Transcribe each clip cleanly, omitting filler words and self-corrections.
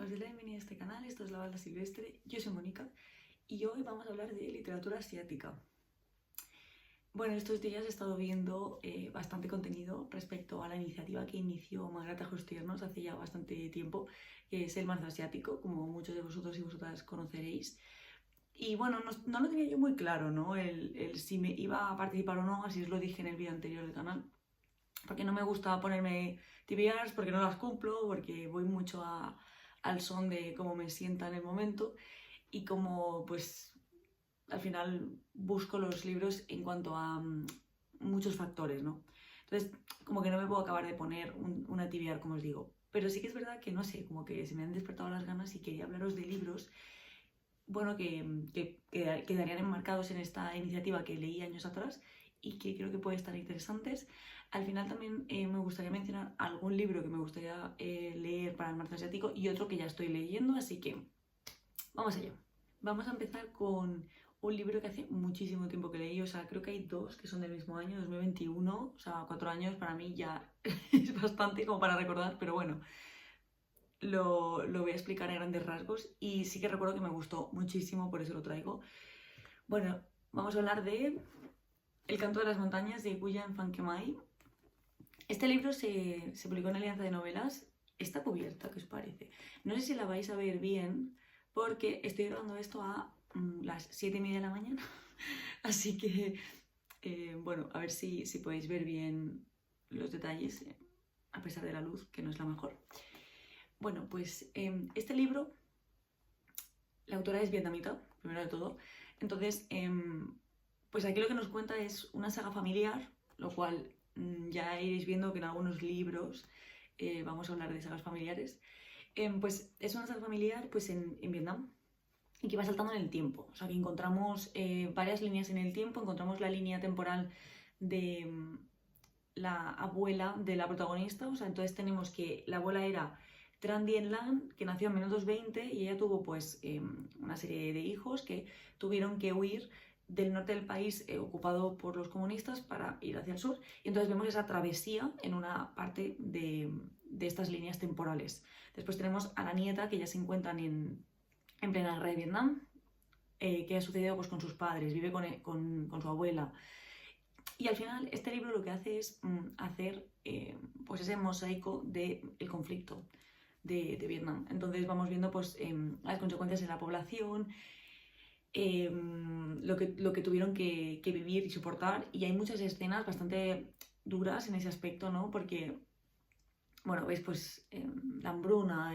os doy la bienvenida a este canal, esto es La Balda Silvestre, yo soy Mónica y hoy vamos a hablar de literatura asiática. Bueno, estos días he estado viendo bastante contenido respecto a la iniciativa que inició Magrata Jostiernos hace ya bastante tiempo, que es el Marzo Asiático, como muchos de vosotros y vosotras conoceréis. Y bueno, no lo tenía yo muy claro, ¿no? El si me iba a participar o no, así os lo dije en el vídeo anterior del canal, porque no me gusta ponerme tibias, porque no las cumplo, porque voy mucho al son de cómo me sienta en el momento y como pues al final busco los libros en cuanto a muchos factores, ¿no? Entonces como que no me puedo acabar de poner una tibiar, como os digo. Pero sí que es verdad que no sé, como que se me han despertado las ganas y quería hablaros de libros, bueno, que quedarían enmarcados en esta iniciativa que leí años atrás y que creo que pueden estar interesantes. Al final también me gustaría mencionar algún libro que me gustaría leer para el Marzo Asiático y otro que ya estoy leyendo, así que vamos allá. Vamos a empezar con un libro que hace muchísimo tiempo que leí, o sea, creo que hay dos que son del mismo año, 2021, o sea, 4 años para mí ya es bastante como para recordar, pero bueno, lo voy a explicar a grandes rasgos y sí que recuerdo que me gustó muchísimo, por eso lo traigo. Bueno, vamos a hablar de El canto de las montañas de Guyan Fankemai. Este libro se publicó en Alianza de Novelas. Está cubierta, ¿qué os parece? No sé si la vais a ver bien porque estoy grabando esto a las 7:30 de la mañana. Así que, bueno, a ver si podéis ver bien los detalles, a pesar de la luz, que no es la mejor. Bueno, pues este libro, la autora es vietnamita, primero de todo. Entonces, pues aquí lo que nos cuenta es una saga familiar, lo cual ya iréis viendo que en algunos libros vamos a hablar de sagas familiares. Pues es una saga familiar pues en Vietnam y que va saltando en el tiempo. O sea, que encontramos varias líneas en el tiempo, encontramos la línea temporal de la abuela de la protagonista. O sea, entonces tenemos que la abuela era Tran Dien Lan, que nació en 1920 y ella tuvo pues una serie de hijos que tuvieron que huir del norte del país ocupado por los comunistas para ir hacia el sur. Y entonces vemos esa travesía en una parte de estas líneas temporales. Después tenemos a la nieta, que ya se encuentran en plena guerra de Vietnam, que ha sucedido pues, con sus padres, vive con su abuela. Y al final este libro lo que hace es hacer pues ese mosaico del conflicto de Vietnam. Entonces vamos viendo pues, las consecuencias en la población, lo que tuvieron que vivir y soportar. Y hay muchas escenas bastante duras en ese aspecto, ¿no? Porque, bueno, veis pues la hambruna,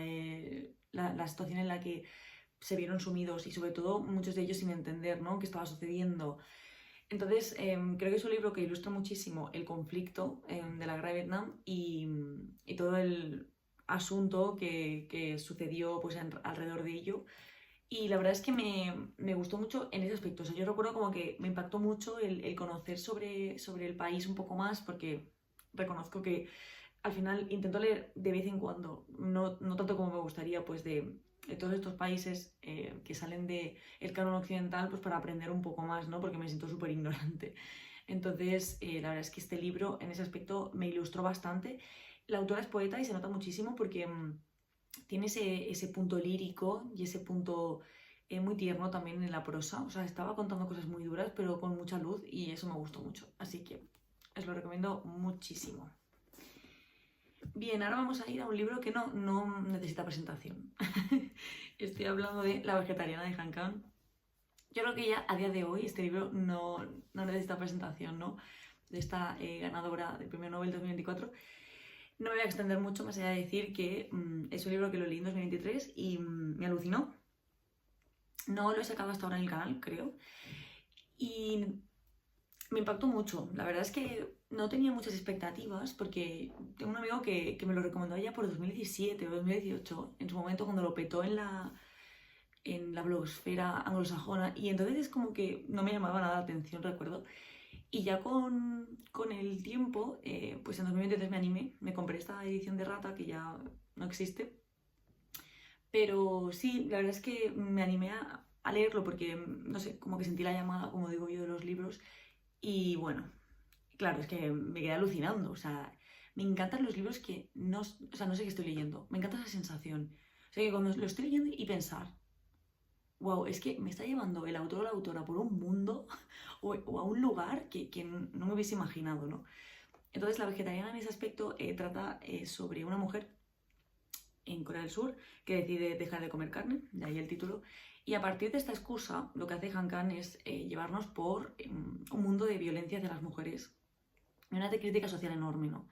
la situación en la que se vieron sumidos y sobre todo muchos de ellos sin entender, ¿no?, qué estaba sucediendo. Entonces, creo que es un libro que ilustra muchísimo el conflicto de la guerra de Vietnam y todo el asunto que sucedió pues, alrededor de ello. Y la verdad es que me gustó mucho en ese aspecto. O sea, yo recuerdo como que me impactó mucho el conocer sobre el país un poco más, porque reconozco que al final intento leer de vez en cuando, no tanto como me gustaría, pues de todos estos países que salen del canon occidental, pues para aprender un poco más, ¿no? Porque me siento súper ignorante. Entonces, la verdad es que este libro en ese aspecto me ilustró bastante. La autora es poeta y se nota muchísimo porque tiene ese punto lírico y ese punto muy tierno también en la prosa. O sea, estaba contando cosas muy duras, pero con mucha luz y eso me gustó mucho. Así que os lo recomiendo muchísimo. Bien, ahora vamos a ir a un libro que no necesita presentación. Estoy hablando de La vegetariana de Han Kang. Yo creo que ya a día de hoy este libro no necesita presentación, ¿no? De esta ganadora del Premio Nobel 2024. No me voy a extender mucho, más allá de decir que es un libro que lo leí en 2023 y me alucinó. No lo he sacado hasta ahora en el canal, creo. Y me impactó mucho. La verdad es que no tenía muchas expectativas porque tengo un amigo que me lo recomendó ya por 2017 o 2018, en su momento cuando lo petó en la blogosfera anglosajona, y entonces es como que no me llamaba nada la atención, recuerdo. Y ya con el tiempo, pues en 2023 me animé, me compré esta edición de Rata que ya no existe. Pero sí, la verdad es que me animé a leerlo porque, no sé, como que sentí la llamada, como digo yo, de los libros. Y bueno, claro, es que me quedé alucinando. O sea, me encantan los libros que no sé qué estoy leyendo. Me encanta esa sensación. O sea que cuando lo estoy leyendo y pensar, wow, es que me está llevando el autor o la autora por un mundo o a un lugar que no me hubiese imaginado, ¿no? Entonces, La vegetariana en ese aspecto trata sobre una mujer en Corea del Sur que decide dejar de comer carne, de ahí el título, y a partir de esta excusa lo que hace Han Kang es llevarnos por un mundo de violencia hacia las mujeres y una de crítica social enorme, ¿no?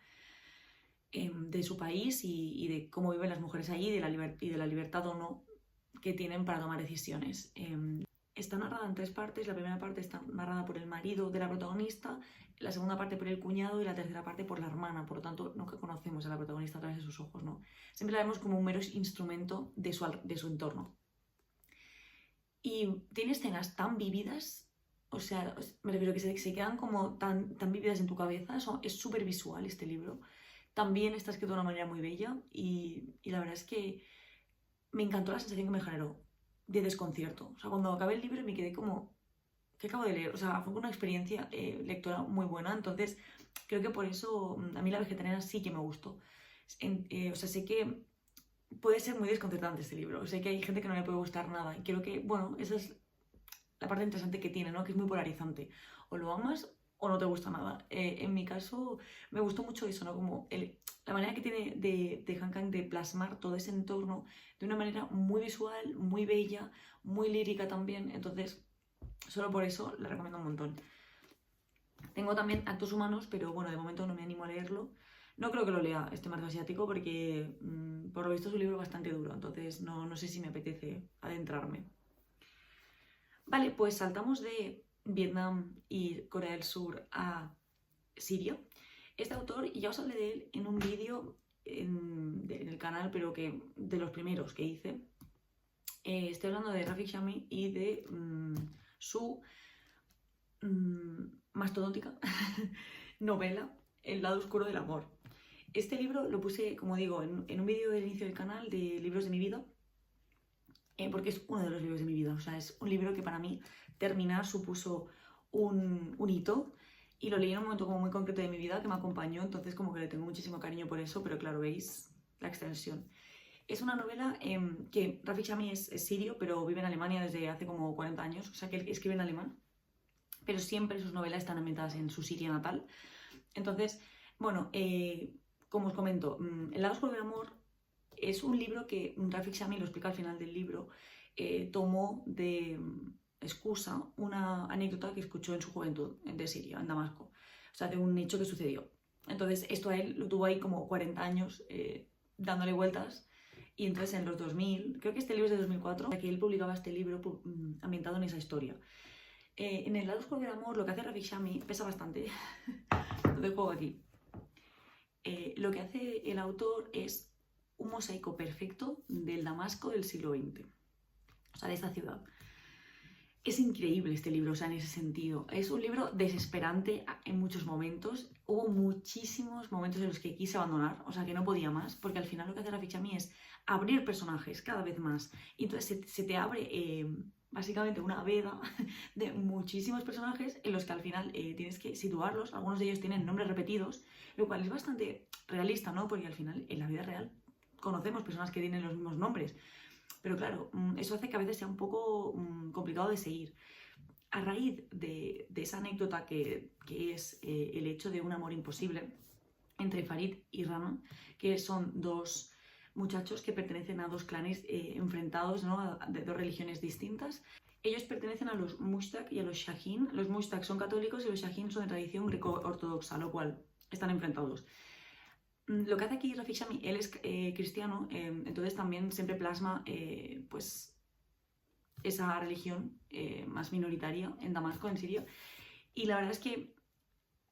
De su país y de cómo viven las mujeres ahí y de la libertad o no que tienen para tomar decisiones. Está narrada en 3 partes. La primera parte está narrada por el marido de la protagonista, la segunda parte por el cuñado y la tercera parte por la hermana. Por lo tanto, nunca conocemos a la protagonista a través de sus ojos, ¿no? Siempre la vemos como un mero instrumento de su entorno. Y tiene escenas tan vívidas, o sea, me refiero que se quedan como tan vívidas en tu cabeza. Es súper visual este libro. También está escrito de una manera muy bella y la verdad es que me encantó la sensación que me generó de desconcierto. O sea, cuando acabé el libro me quedé como, ¿qué acabo de leer? O sea, fue una experiencia lectora muy buena. Entonces, creo que por eso a mí La vegetariana sí que me gustó. O sea, sé que puede ser muy desconcertante este libro. Sé que hay gente que no le puede gustar nada. Y creo que, bueno, esa es la parte interesante que tiene, ¿no? Que es muy polarizante. O lo amas o no te gusta nada. En mi caso, me gustó mucho eso, ¿no? Como la manera que tiene de Han Kang de plasmar todo ese entorno de una manera muy visual, muy bella, muy lírica también. Entonces, solo por eso la recomiendo un montón. Tengo también Actos Humanos, pero bueno, de momento no me animo a leerlo. No creo que lo lea este marzo asiático porque por lo visto es un libro bastante duro, entonces no sé si me apetece adentrarme. Vale, pues saltamos de Vietnam y Corea del Sur a Siria. Este autor, ya os hablé de él en un vídeo en el canal, pero que de los primeros que hice. Estoy hablando de Rafik Shami y de su mastodóntica novela El lado oscuro del amor. Este libro lo puse, como digo, en un vídeo del inicio del canal de libros de mi vida, porque es uno de los libros de mi vida. O sea, es un libro que para mí terminar supuso un hito y lo leí en un momento como muy concreto de mi vida que me acompañó, entonces como que le tengo muchísimo cariño por eso, pero claro, veis la extensión. Es una novela que Rafik Shami es sirio, pero vive en Alemania desde hace como 40 años, o sea que él escribe en alemán, pero siempre sus novelas están ambientadas en su Siria natal. Entonces, bueno, como os comento, El lado oscuro del amor es un libro que Rafik Shami, lo explica al final del libro, tomó de excusa una anécdota que escuchó en su juventud de Siria, en Damasco, o sea, de un hecho que sucedió. Entonces, esto a él lo tuvo ahí como 40 años dándole vueltas. Y entonces en los 2000, creo que este libro es de 2004, que él publicaba este libro ambientado en esa historia. En El lado oscuro del amor, lo que hace Rafik Shami pesa bastante. Entonces juego aquí. Lo que hace el autor es un mosaico perfecto del Damasco del siglo XX, o sea, de esta ciudad. Es increíble este libro, o sea, en ese sentido. Es un libro desesperante en muchos momentos. Hubo muchísimos momentos en los que quise abandonar, o sea, que no podía más, porque al final lo que hace Rafik Shami es abrir personajes cada vez más. Y entonces se te abre básicamente una veda de muchísimos personajes en los que al final tienes que situarlos. Algunos de ellos tienen nombres repetidos, lo cual es bastante realista, ¿no? Porque al final, en la vida real, conocemos personas que tienen los mismos nombres. Pero claro, eso hace que a veces sea un poco complicado de seguir. A raíz de esa anécdota que es el hecho de un amor imposible entre Farid y Rana, que son dos muchachos que pertenecen a dos clanes enfrentados, ¿no? De dos religiones distintas. Ellos pertenecen a los Mushtaq y a los Shahin. Los Mushtaq son católicos y los Shahin son de tradición greco-ortodoxa, lo cual están enfrentados. Lo que hace aquí Rafik Shami, él es cristiano, entonces también siempre plasma pues esa religión más minoritaria en Damasco, en Siria. Y la verdad es que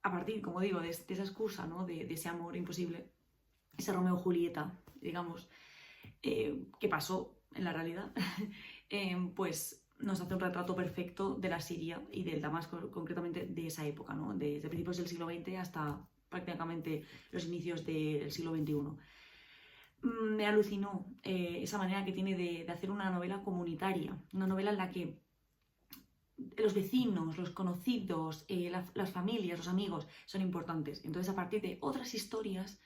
a partir, como digo, de esa excusa, ¿no? de ese amor imposible, ese Romeo-Julieta, digamos, que pasó en la realidad, pues nos hace un retrato perfecto de la Siria y del Damasco, concretamente de esa época, ¿no? Desde principios del siglo XX hasta prácticamente los inicios del siglo XXI. Me alucinó esa manera que tiene de hacer una novela comunitaria, una novela en la que los vecinos, los conocidos, las familias, los amigos son importantes. Entonces, a partir de otras historias,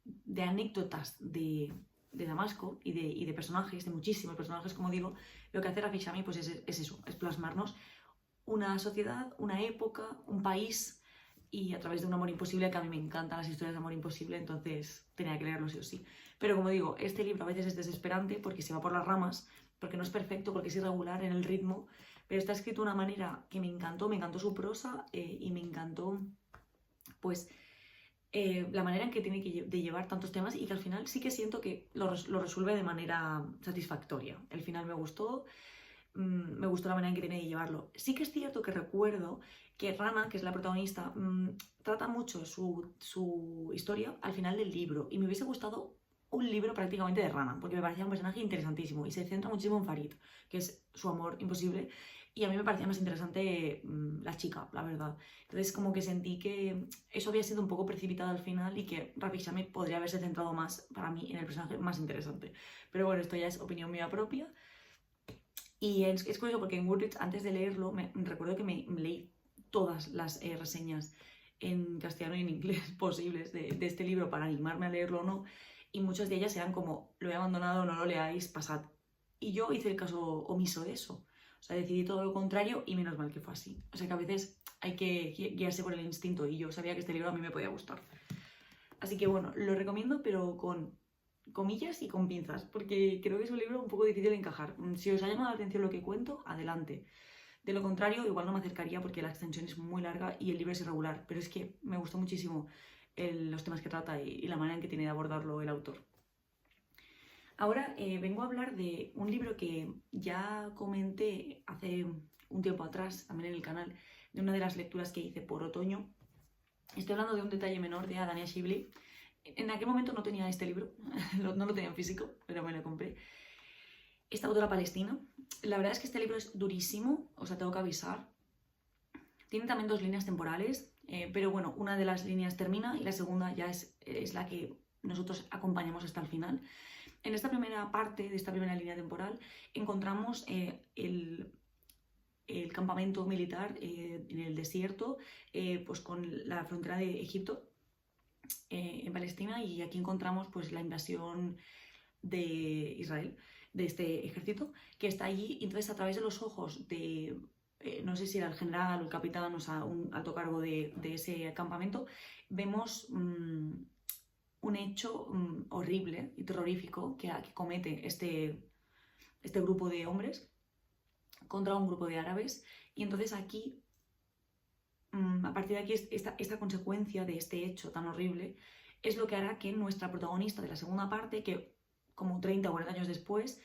de anécdotas, de Damasco y de personajes, de muchísimos personajes, como digo, lo que hace Rafik Shami pues es eso, es plasmarnos una sociedad, una época, un país y a través de un amor imposible, que a mí me encantan las historias de amor imposible, entonces tenía que leerlo sí o sí. Pero como digo, este libro a veces es desesperante porque se va por las ramas, porque no es perfecto, porque es irregular en el ritmo, pero está escrito de una manera que me encantó su prosa y me encantó pues la manera en que tiene de llevar tantos temas y que al final sí que siento que lo resuelve de manera satisfactoria. El final me gustó la manera en que tiene de llevarlo. Sí que es cierto que recuerdo que Rana, que es la protagonista, trata mucho su historia al final del libro y me hubiese gustado un libro prácticamente de Rana, porque me parecía un personaje interesantísimo y se centra muchísimo en Farid, que es su amor imposible, y a mí me parecía más interesante la chica, la verdad. Entonces como que sentí que eso había sido un poco precipitado al final y que Rafik Shami podría haberse centrado más, para mí, en el personaje más interesante. Pero bueno, esto ya es opinión mía propia. Y es curioso porque en Goodreads, antes de leerlo, recuerdo que me leí todas las reseñas en castellano y en inglés posibles de este libro para animarme a leerlo o no. Y muchas de ellas eran como, lo he abandonado, no lo leáis, pasad. Y yo hice el caso omiso de eso. O sea, decidí todo lo contrario y menos mal que fue así. O sea, que a veces hay que guiarse por el instinto y yo sabía que este libro a mí me podía gustar. Así que bueno, lo recomiendo, pero con comillas y con pinzas, porque creo que es un libro un poco difícil de encajar. Si os ha llamado la atención lo que cuento, adelante. De lo contrario, igual no me acercaría porque la extensión es muy larga y el libro es irregular, pero es que me gustó muchísimo los temas que trata y la manera en que tiene de abordarlo el autor. Ahora vengo a hablar de un libro que ya comenté hace un tiempo atrás, también en el canal, de una de las lecturas que hice por otoño. Estoy hablando de Un detalle menor de Adania Shibli. En aquel momento no tenía este libro, no lo tenía en físico, pero me lo compré. Esta autora palestina. La verdad es que este libro es durísimo, o sea, tengo que avisar. Tiene también dos líneas temporales, pero bueno, una de las líneas termina y la segunda ya es la que nosotros acompañamos hasta el final. En esta primera parte de esta primera línea temporal encontramos el campamento militar en el desierto, pues con la frontera de Egipto en Palestina, y aquí encontramos pues la invasión de Israel, de este ejército que está allí, y entonces a través de los ojos de, no sé si era el general o el capitán, o sea, un alto cargo de ese campamento, vemos un hecho horrible y terrorífico que comete este grupo de hombres contra un grupo de árabes, y entonces aquí, a partir de aquí, esta consecuencia de este hecho tan horrible es lo que hará que nuestra protagonista de la segunda parte, que como 30 o 40 años después,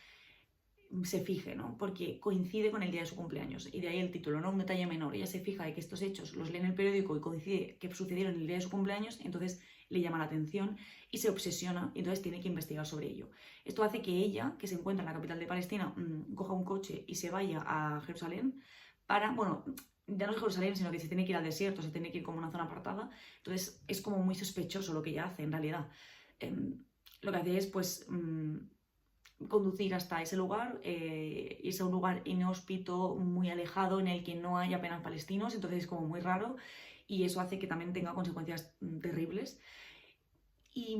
se fije, ¿no? Porque coincide con el día de su cumpleaños, y de ahí el título, ¿no? Un detalle menor. Ella se fija de que estos hechos los lee en el periódico y coincide que sucedieron el día de su cumpleaños, entonces le llama la atención y se obsesiona, y entonces tiene que investigar sobre ello. Esto hace que ella, que se encuentra en la capital de Palestina, coja un coche y se vaya a Jerusalén para, bueno, ya no es Jerusalén, sino que se tiene que ir al desierto, se tiene que ir como a una zona apartada, entonces es como muy sospechoso lo que ella hace en realidad. Lo que hace es, pues, conducir hasta ese lugar, irse a un lugar inhóspito, muy alejado, en el que no hay apenas palestinos, entonces es como muy raro, y eso hace que también tenga consecuencias terribles. Y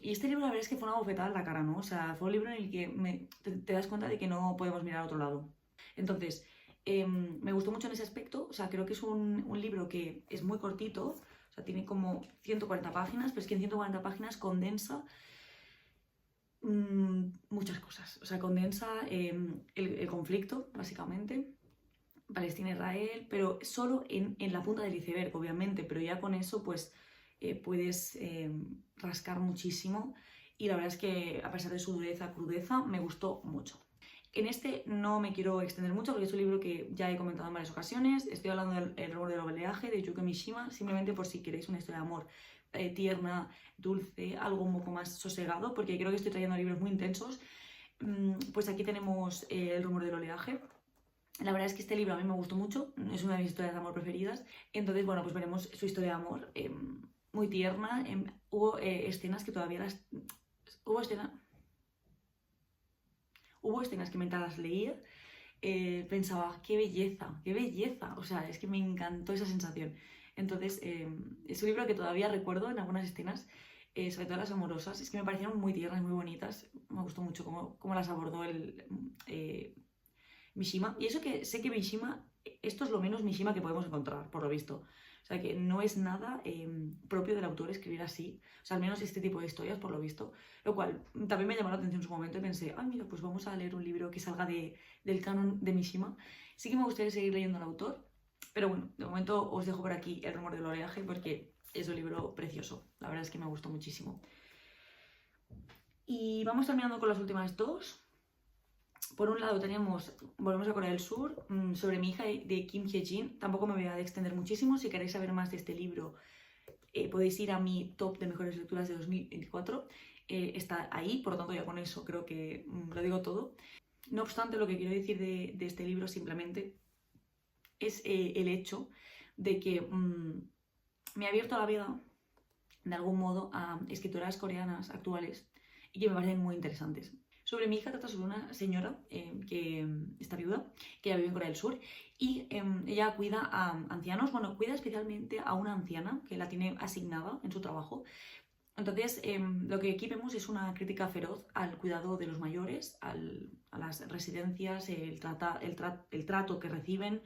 este libro, la verdad es que fue una bofetada en la cara, ¿no? O sea, fue un libro en el que te das cuenta de que no podemos mirar a otro lado. Entonces, me gustó mucho en ese aspecto. O sea, creo que es un libro que es muy cortito, o sea, tiene como 140 páginas, pero es que en 140 páginas condensa muchas cosas. O sea, condensa el conflicto, básicamente, Palestina-Israel, pero solo en la punta del iceberg, obviamente, pero ya con eso, pues, puedes rascar muchísimo, y la verdad es que, a pesar de su crudeza, me gustó mucho. En este no me quiero extender mucho porque es un libro que ya he comentado en varias ocasiones. Estoy hablando del El rumor del oleaje de Yuki Mishima, simplemente por si queréis una historia de amor tierna, dulce, algo un poco más sosegado, porque creo que estoy trayendo libros muy intensos. Pues aquí tenemos El rumor del oleaje. La verdad es que este libro a mí me gustó mucho, es una de mis historias de amor preferidas. Entonces, bueno, pues veremos su historia de amor, muy tierna. Hubo escenas que todavía las... Hubo escenas que mientras las leía pensaba, qué belleza, qué belleza. O sea, es que me encantó esa sensación. Entonces, es un libro que todavía recuerdo en algunas escenas sobre todo las amorosas, es que me parecieron muy tiernas, muy bonitas. Me gustó mucho cómo las abordó Mishima. Y eso que sé que Mishima, esto es lo menos Mishima que podemos encontrar, por lo visto. O sea, que no es nada propio del autor escribir así. O sea, al menos este tipo de historias, por lo visto. Lo cual también me llamó la atención en su momento y pensé, ah, mira, pues vamos a leer un libro que salga del canon de Mishima. Sí que me gustaría seguir leyendo al autor. Pero bueno, de momento os dejo por aquí El rumor del oleaje porque es un libro precioso. La verdad es que me gustó muchísimo. Y vamos terminando con las últimas dos. Por un lado volvemos a Corea del Sur, sobre mi hija de Kim Hye-jin. Tampoco me voy a extender muchísimo. Si queréis saber más de este libro, podéis ir a mi top de mejores lecturas de 2024. Está ahí, por lo tanto ya con eso creo que lo digo todo. No obstante, lo que quiero decir de este libro simplemente es el hecho de que me ha abierto la vida de algún modo a escritoras coreanas actuales y que me parecen muy interesantes. Sobre mi hija trata sobre una señora que está viuda, que ya vive en Corea del Sur y ella cuida a ancianos, bueno, cuida especialmente a una anciana que la tiene asignada en su trabajo. Entonces, lo que aquí vemos es una crítica feroz al cuidado de los mayores, a las residencias, el trato que reciben.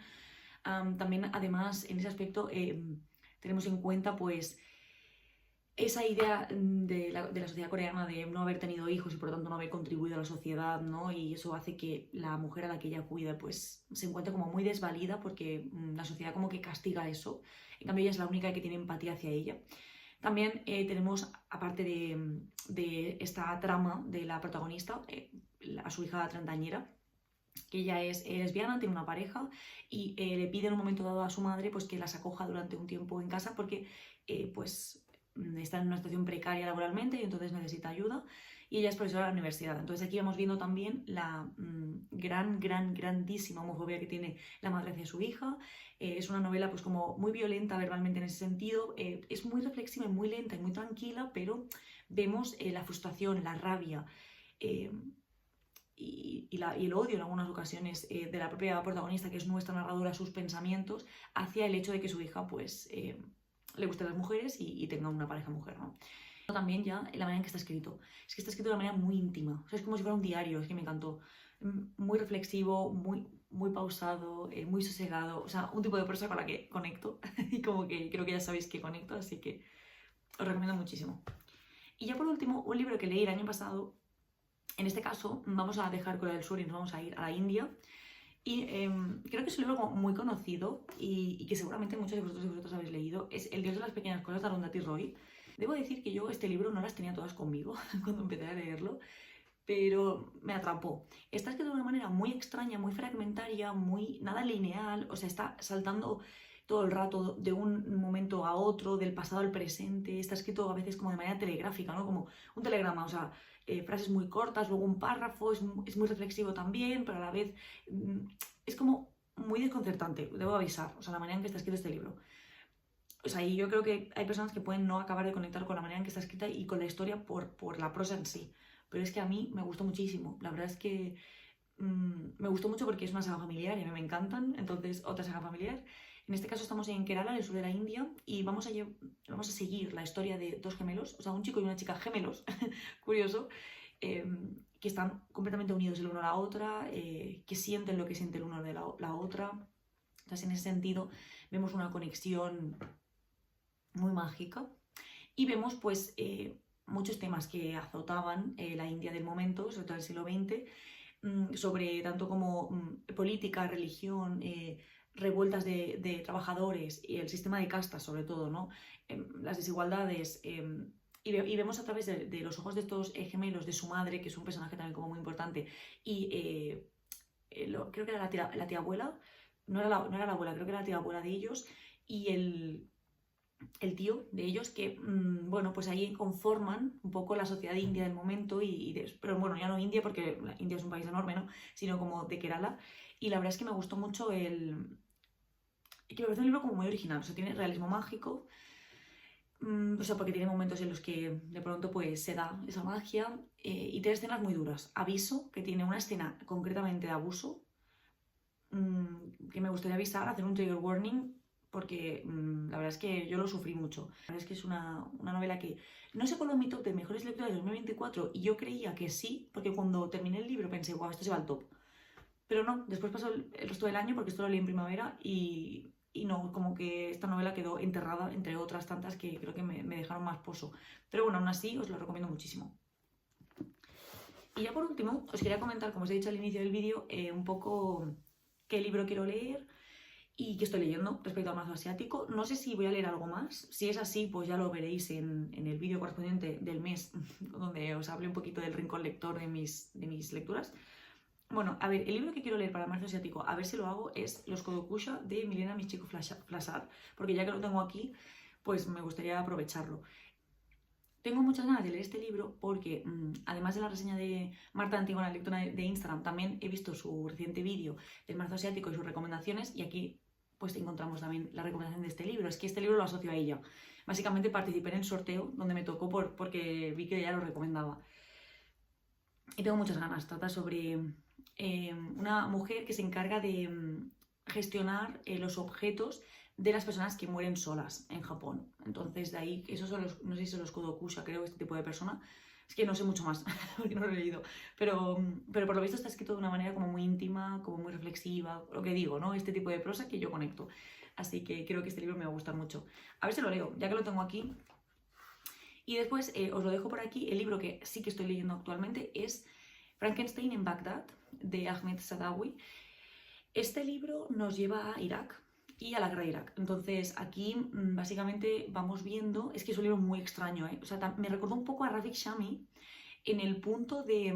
También, además, en ese aspecto tenemos en cuenta pues esa idea de la sociedad coreana de no haber tenido hijos y por lo tanto no haber contribuido a la sociedad, ¿no? Y eso hace que la mujer a la que ella cuida pues se encuentre como muy desvalida porque la sociedad como que castiga eso. En cambio ella es la única que tiene empatía hacia ella. También tenemos, aparte de esta trama de la protagonista, a su hija treintañera, que ella es lesbiana, tiene una pareja y le pide en un momento dado a su madre pues que las acoja durante un tiempo en casa porque pues está en una situación precaria laboralmente y entonces necesita ayuda y ella es profesora de la universidad. Entonces aquí vamos viendo también la grandísima homofobia que tiene la madre hacia su hija. Es una novela pues como muy violenta verbalmente en ese sentido, es muy reflexiva y muy lenta y muy tranquila, pero vemos la frustración, la rabia y el odio en algunas ocasiones de la propia protagonista, que es nuestra narradora, sus pensamientos hacia el hecho de que su hija pues le gusten las mujeres y tenga una pareja mujer, ¿no? También ya la manera en que está escrito. Es que está escrito de una manera muy íntima. O sea, es como si fuera un diario, es que me encantó. Muy reflexivo, muy pausado, muy sosegado. O sea, un tipo de prosa con la que conecto. Y como que creo que ya sabéis que conecto, así que os recomiendo muchísimo. Y ya por último, un libro que leí el año pasado. En este caso, vamos a dejar Corea del Sur y nos vamos a ir a la India. Y creo que es un libro muy conocido y que seguramente muchos de vosotros y vosotras habéis leído. Es El dios de las pequeñas cosas de Arundhati Roy. Debo decir que yo este libro no las tenía todas conmigo cuando empecé a leerlo, pero me atrapó. Está escrito de una manera muy extraña, muy fragmentaria, muy nada lineal, o sea, está saltando todo el rato de un momento a otro, del pasado al presente, está escrito a veces como de manera telegráfica, ¿no? Como un telegrama, o sea, frases muy cortas, luego un párrafo, es muy reflexivo también, pero a la vez es como muy desconcertante, debo avisar, o sea, la manera en que está escrito este libro. O sea, y yo creo que hay personas que pueden no acabar de conectar con la manera en que está escrita y con la historia por la prosa en sí. Pero es que a mí me gustó muchísimo. La verdad es que me gustó mucho porque es una saga familiar y a mí me encantan. Entonces, otra saga familiar. En este caso estamos en Kerala, en el sur de la India, y vamos a seguir la historia de dos gemelos, o sea, un chico y una chica gemelos, curioso, que están completamente unidos el uno a la otra, que sienten lo que siente el uno de la otra. Entonces, en ese sentido, vemos una conexión muy mágica y vemos pues muchos temas que azotaban la India del momento, sobre todo en el siglo XX, sobre tanto como política, religión, revueltas de trabajadores y el sistema de castas sobre todo, ¿no? Las desigualdades y vemos a través de los ojos de estos gemelos, de su madre, que es un personaje también como muy importante, y creo que era la tía abuela, no era la abuela, creo que era la tía abuela de ellos, y el tío de ellos que, bueno, pues ahí conforman un poco la sociedad india del momento, pero bueno, ya no India porque India es un país enorme, ¿no? Sino como de Kerala. Y la verdad es que me gustó mucho que me parece un libro como muy original, o sea, tiene realismo mágico, o sea, porque tiene momentos en los que de pronto pues se da esa magia y tiene escenas muy duras. Aviso que tiene una escena concretamente de abuso que me gustaría avisar, hacer un trigger warning, porque la verdad es que yo lo sufrí mucho. La verdad es que es una novela que no se coló en mi top de mejores lecturas de 2024 y yo creía que sí, porque cuando terminé el libro pensé, wow, esto se va al top. Pero no, después pasó el resto del año porque esto lo leí en primavera y no, como que esta novela quedó enterrada entre otras tantas que creo que me dejaron más pozo. Pero bueno, aún así os lo recomiendo muchísimo. Y ya por último, os quería comentar, como os he dicho al inicio del vídeo, un poco qué libro quiero leer y qué estoy leyendo respecto al mazo asiático. No sé si voy a leer algo más. Si es así, pues ya lo veréis en el vídeo correspondiente del mes, donde os hablé un poquito del rincón lector de mis lecturas. Bueno, a ver, el libro que quiero leer para marzo asiático, a ver si lo hago, es Los Kodokusha de Milena Michiko Flasar, porque ya que lo tengo aquí, pues me gustaría aprovecharlo. Tengo muchas ganas de leer este libro porque, además de la reseña de Marta Antigona, lectora de Instagram, también he visto su reciente vídeo del marzo asiático y sus recomendaciones, y aquí pues encontramos también la recomendación de este libro. Es que este libro lo asocio a ella. Básicamente participé en el sorteo donde me tocó porque vi que ella lo recomendaba. Y tengo muchas ganas. Trata sobre una mujer que se encarga de gestionar los objetos de las personas que mueren solas en Japón. Entonces, de ahí, esos son los, no sé si son los Kodokusha, creo, este tipo de persona. Es que no sé mucho más, porque no lo he leído. Pero por lo visto está escrito de una manera como muy íntima, como muy reflexiva, lo que digo, ¿no? Este tipo de prosa que yo conecto. Así que creo que este libro me va a gustar mucho. A ver si lo leo, ya que lo tengo aquí. Y después os lo dejo por aquí. El libro que sí que estoy leyendo actualmente es Frankenstein en Bagdad, de Ahmed Sadawi. Este libro nos lleva a Irak y a la guerra de Irak. Entonces aquí básicamente vamos viendo, es que es un libro muy extraño, ¿eh? O sea, me recordó un poco a Rafik Shami en el punto de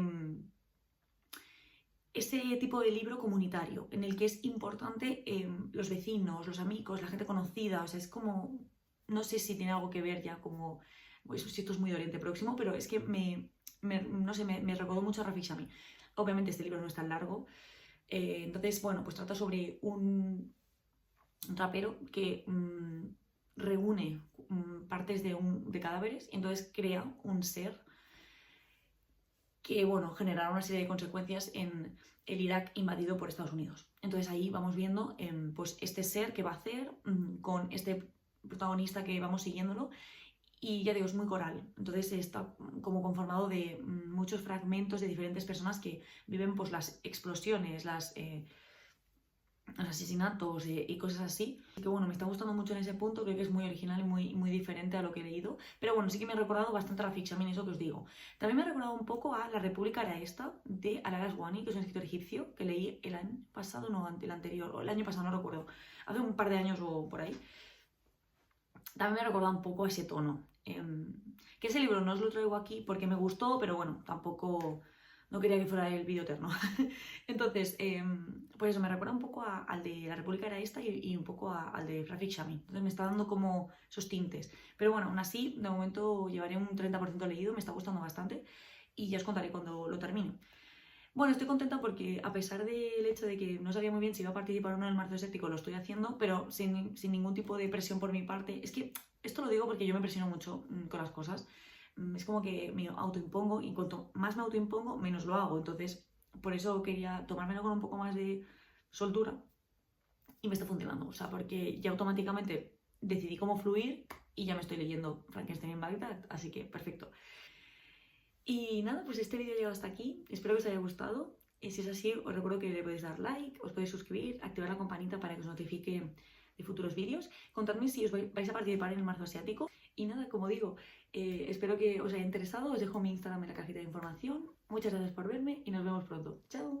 ese tipo de libro comunitario, en el que es importante los vecinos, los amigos, la gente conocida, o sea, es como, no sé si tiene algo que ver ya como, pues, si esto es muy de Oriente Próximo, pero es que no sé, me recordó mucho a Rafik Shami. Obviamente este libro no es tan largo, entonces, bueno, pues trata sobre un rapero que reúne partes de cadáveres y entonces crea un ser que, bueno, generará una serie de consecuencias en el Irak invadido por Estados Unidos. Entonces ahí vamos viendo pues este ser que va a hacer con este protagonista que vamos siguiéndolo. Y ya digo, es muy coral, entonces está como conformado de muchos fragmentos de diferentes personas que viven pues las explosiones, los asesinatos y cosas así. Que bueno, me está gustando mucho en ese punto, creo que es muy original y muy diferente a lo que he leído. Pero bueno, sí que me ha recordado bastante a Rafik Shami, eso que os digo. También me ha recordado un poco a La República era esta, de Al Aswany, que es un escritor egipcio, que leí el año pasado, no, el anterior, o el año pasado, no recuerdo, hace un par de años o por ahí. También me ha recordado un poco a ese tono. Que ese libro no os lo traigo aquí porque me gustó, pero bueno, tampoco no quería que fuera el vídeo eterno. Entonces, pues eso, me recuerda un poco al de La República era esta y un poco al de Rafik Shami. Entonces me está dando como esos tintes. Pero bueno, aún así, de momento llevaré un 30% leído, me está gustando bastante y ya os contaré cuando lo termine. Bueno, estoy contenta porque a pesar del hecho de que no sabía muy bien si iba a participar o no en el marzo asiático, lo estoy haciendo, pero sin ningún tipo de presión por mi parte. Es que esto lo digo porque yo me presiono mucho con las cosas. Es como que me autoimpongo y cuanto más me autoimpongo, menos lo hago. Entonces, por eso quería tomármelo con un poco más de soltura y me está funcionando. O sea, porque ya automáticamente decidí cómo fluir y ya me estoy leyendo Frankenstein en Bagdad, así que perfecto. Y nada, pues este vídeo ha llegado hasta aquí, espero que os haya gustado. Y si es así, os recuerdo que le podéis dar like, os podéis suscribir, activar la campanita para que os notifique de futuros vídeos. Contadme si os vais a participar en el marzo asiático. Y nada, como digo, espero que os haya interesado, os dejo mi Instagram en la cajita de información. Muchas gracias por verme y nos vemos pronto. ¡Chao!